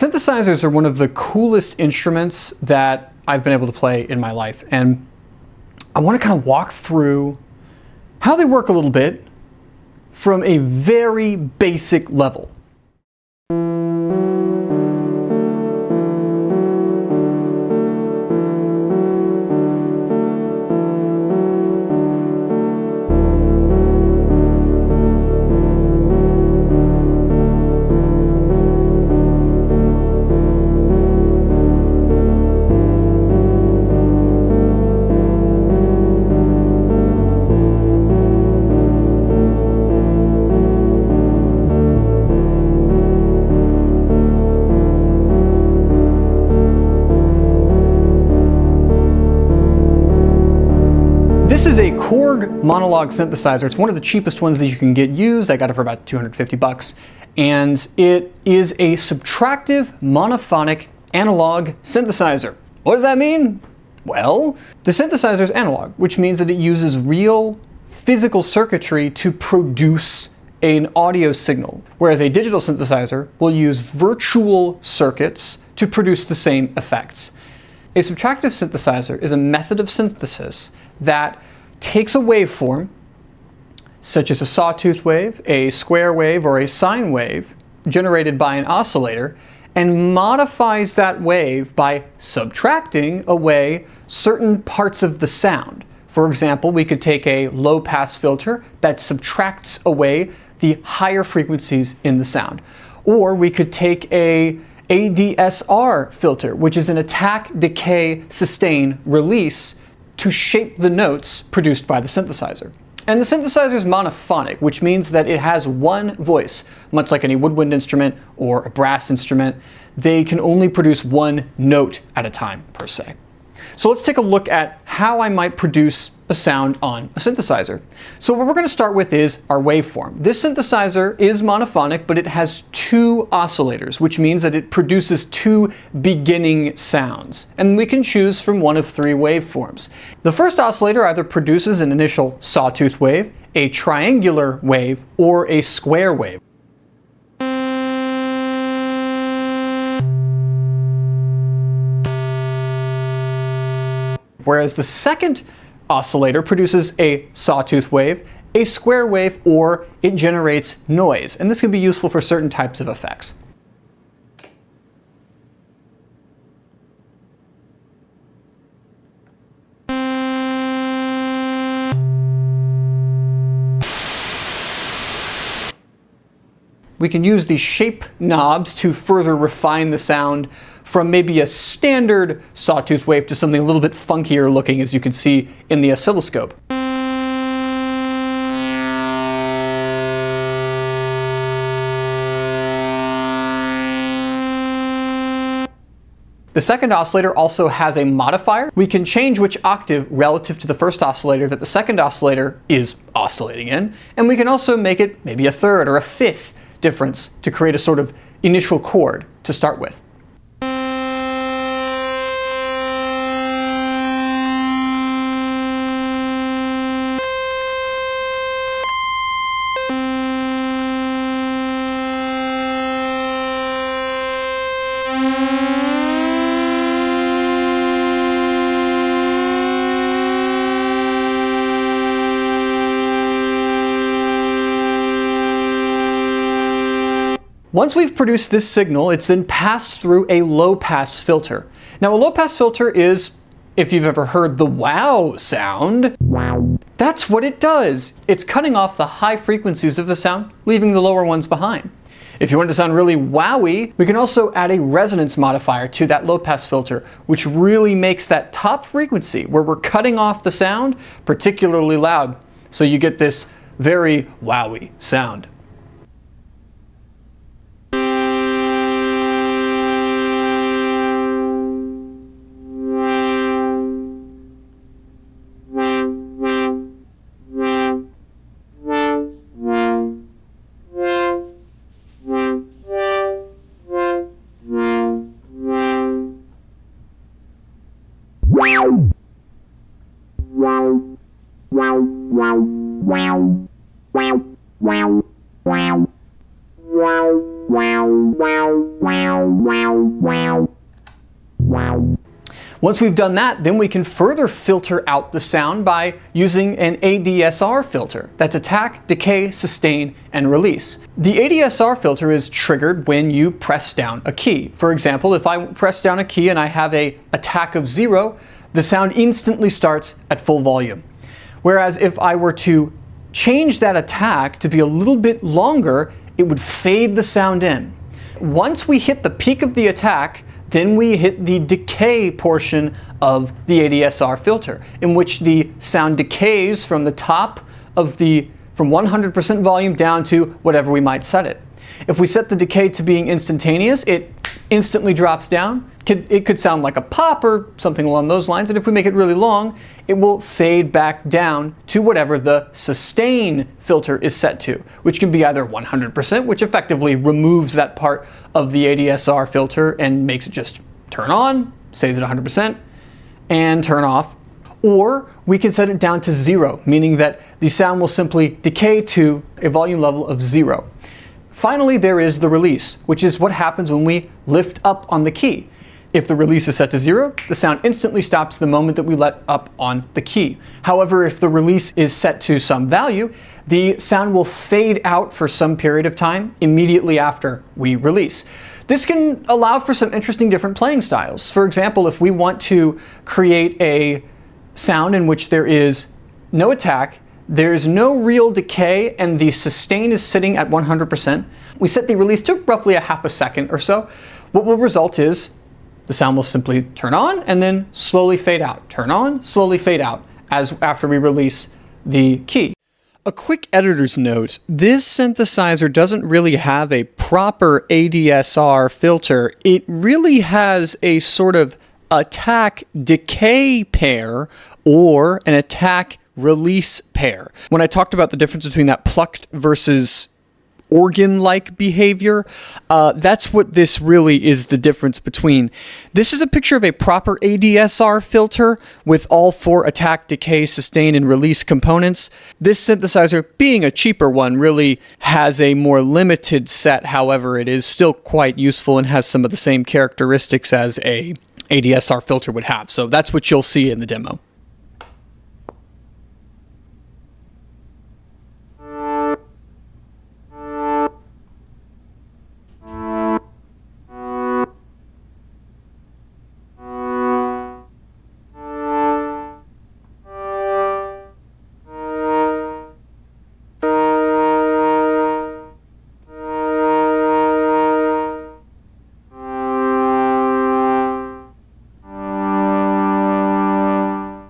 Synthesizers are one of the coolest instruments that I've been able to play in my life, and I want to kind of walk through how they work a little bit from a very basic level. This is a KORG Monologue synthesizer. It's one of the cheapest ones that you can get used. I got it for about 250 bucks. And it is a subtractive monophonic analog synthesizer. What does that mean? Well, the synthesizer is analog, which means that it uses real physical circuitry to produce an audio signal, whereas a digital synthesizer will use virtual circuits to produce the same effects. A subtractive synthesizer is a method of synthesis that takes a waveform, such as a sawtooth wave, a square wave, or a sine wave, generated by an oscillator, and modifies that wave by subtracting away certain parts of the sound. For example, we could take a low-pass filter that subtracts away the higher frequencies in the sound. Or we could take a ADSR filter, which is an attack, decay, sustain, release, to shape the notes produced by the synthesizer. And the synthesizer is monophonic, which means that it has one voice. Much like any woodwind instrument or a brass instrument, they can only produce one note at a time, per se. So let's take a look at how I might produce a sound on a synthesizer. So what we're going to start with is our waveform. This synthesizer is monophonic, but it has two oscillators, which means that it produces two beginning sounds. And we can choose from one of three waveforms. The first oscillator either produces an initial sawtooth wave, a triangular wave, or a square wave. Whereas the second oscillator produces a sawtooth wave, a square wave, or it generates noise. And this can be useful for certain types of effects. We can use these shape knobs to further refine the sound from maybe a standard sawtooth wave to something a little bit funkier looking, as you can see in the oscilloscope. The second oscillator also has a modifier. We can change which octave relative to the first oscillator that the second oscillator is oscillating in, and we can also make it maybe a third or a fifth difference to create a sort of initial chord to start with. Once we've produced this signal, it's then passed through a low-pass filter. Now, a low-pass filter is, if you've ever heard the wow sound, that's what it does. It's cutting off the high frequencies of the sound, leaving the lower ones behind. If you want it to sound really wowy, we can also add a resonance modifier to that low-pass filter, which really makes that top frequency, where we're cutting off the sound, particularly loud. So you get this very wowy sound. Once we've done that, then we can further filter out the sound by using an ADSR filter. That's attack, decay, sustain, and release. The ADSR filter is triggered when you press down a key. For example, if I press down a key and I have an attack of 0, the sound instantly starts at full volume. Whereas if I were to change that attack to be a little bit longer, it would fade the sound in. Once we hit the peak of the attack, then we hit the decay portion of the ADSR filter, in which the sound decays from the top of from 100% volume down to whatever we might set it. If we set the decay to being instantaneous, it instantly drops down. It could sound like a pop or something along those lines, and if we make it really long, it will fade back down to whatever the sustain filter is set to, which can be either 100%, which effectively removes that part of the ADSR filter and makes it just turn on, stays at 100%, and turn off. Or we can set it down to 0, meaning that the sound will simply decay to a volume level of 0. Finally, there is the release, which is what happens when we lift up on the key. If the release is set to 0, the sound instantly stops the moment that we let up on the key. However, if the release is set to some value, the sound will fade out for some period of time immediately after we release. This can allow for some interesting different playing styles. For example, if we want to create a sound in which there is no attack, there's no real decay, and the sustain is sitting at 100%, we set the release to roughly a half a second or so. What will result is the sound will simply turn on and then slowly fade out. Turn on, slowly fade out after we release the key. A quick editor's note, this synthesizer doesn't really have a proper ADSR filter. It really has a sort of attack decay pair or an attack release pair. When I talked about the difference between that plucked versus organ-like behavior, that's what this really is the difference between. This is a picture of a proper ADSR filter with all 4 attack, decay, sustain, and release components. This synthesizer, being a cheaper one, really has a more limited set. However, it is still quite useful and has some of the same characteristics as a ADSR filter would have. So that's what you'll see in the demo.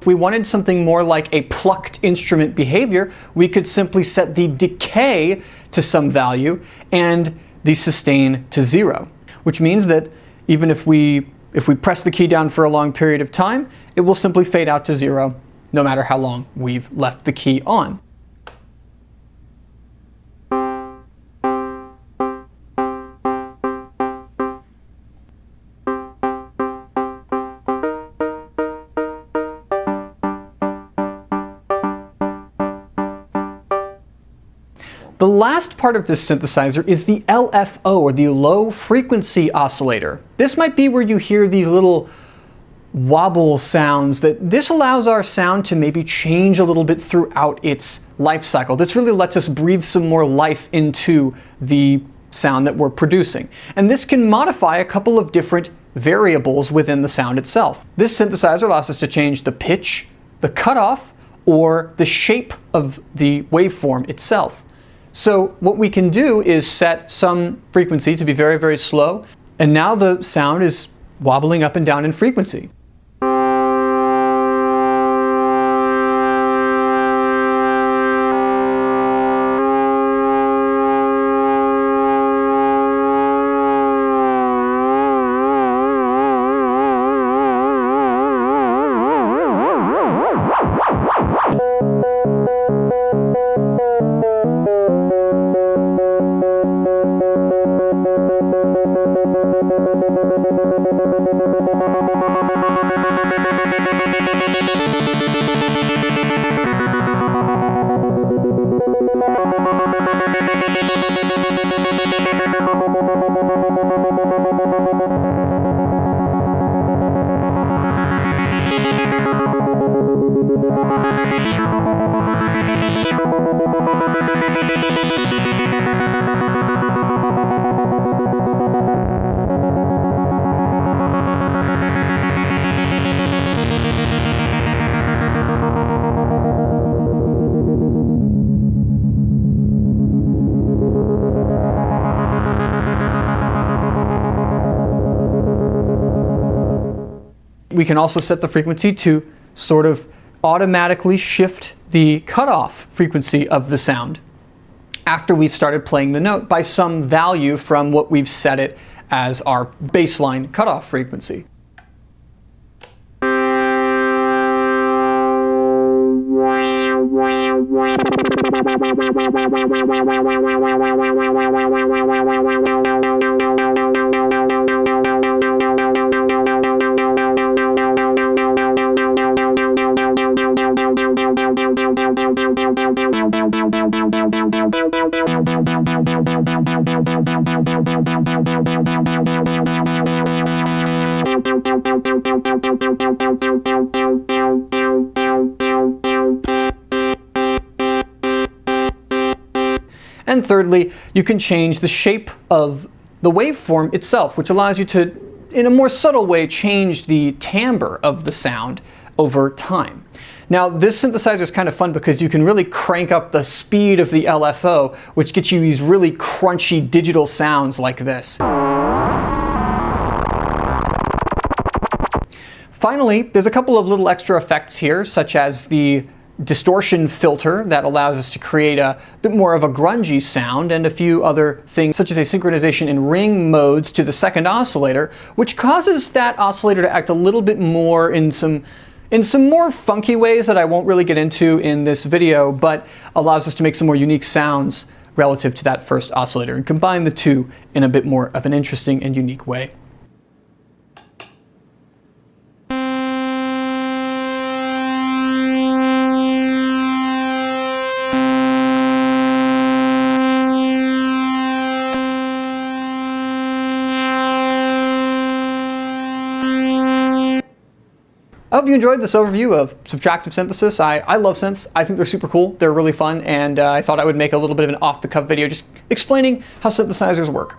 If we wanted something more like a plucked instrument behavior, we could simply set the decay to some value and the sustain to 0, which means that even if we press the key down for a long period of time, it will simply fade out to 0 no matter how long we've left the key on. The last part of this synthesizer is the LFO, or the low frequency oscillator. This might be where you hear these little wobble sounds. This allows our sound to maybe change a little bit throughout its life cycle. This really lets us breathe some more life into the sound that we're producing. And this can modify a couple of different variables within the sound itself. This synthesizer allows us to change the pitch, the cutoff, or the shape of the waveform itself. So what we can do is set some frequency to be very, very slow, and now the sound is wobbling up and down in frequency. We can also set the frequency to sort of automatically shift the cutoff frequency of the sound after we've started playing the note by some value from what we've set it as our baseline cutoff frequency. And thirdly, you can change the shape of the waveform itself, which allows you to, in a more subtle way, change the timbre of the sound over time. Now, this synthesizer is kind of fun because you can really crank up the speed of the LFO, which gets you these really crunchy digital sounds like this. Finally, there's a couple of little extra effects here, such as the distortion filter that allows us to create a bit more of a grungy sound, and a few other things such as a synchronization in ring modes to the second oscillator, which causes that oscillator to act a little bit more in some more funky ways that I won't really get into in this video, but allows us to make some more unique sounds relative to that first oscillator and combine the two in a bit more of an interesting and unique way. I hope you enjoyed this overview of subtractive synthesis. I love synths. I think they're super cool. They're really fun, and I thought I would make a little bit of an off-the-cuff video just explaining how synthesizers work.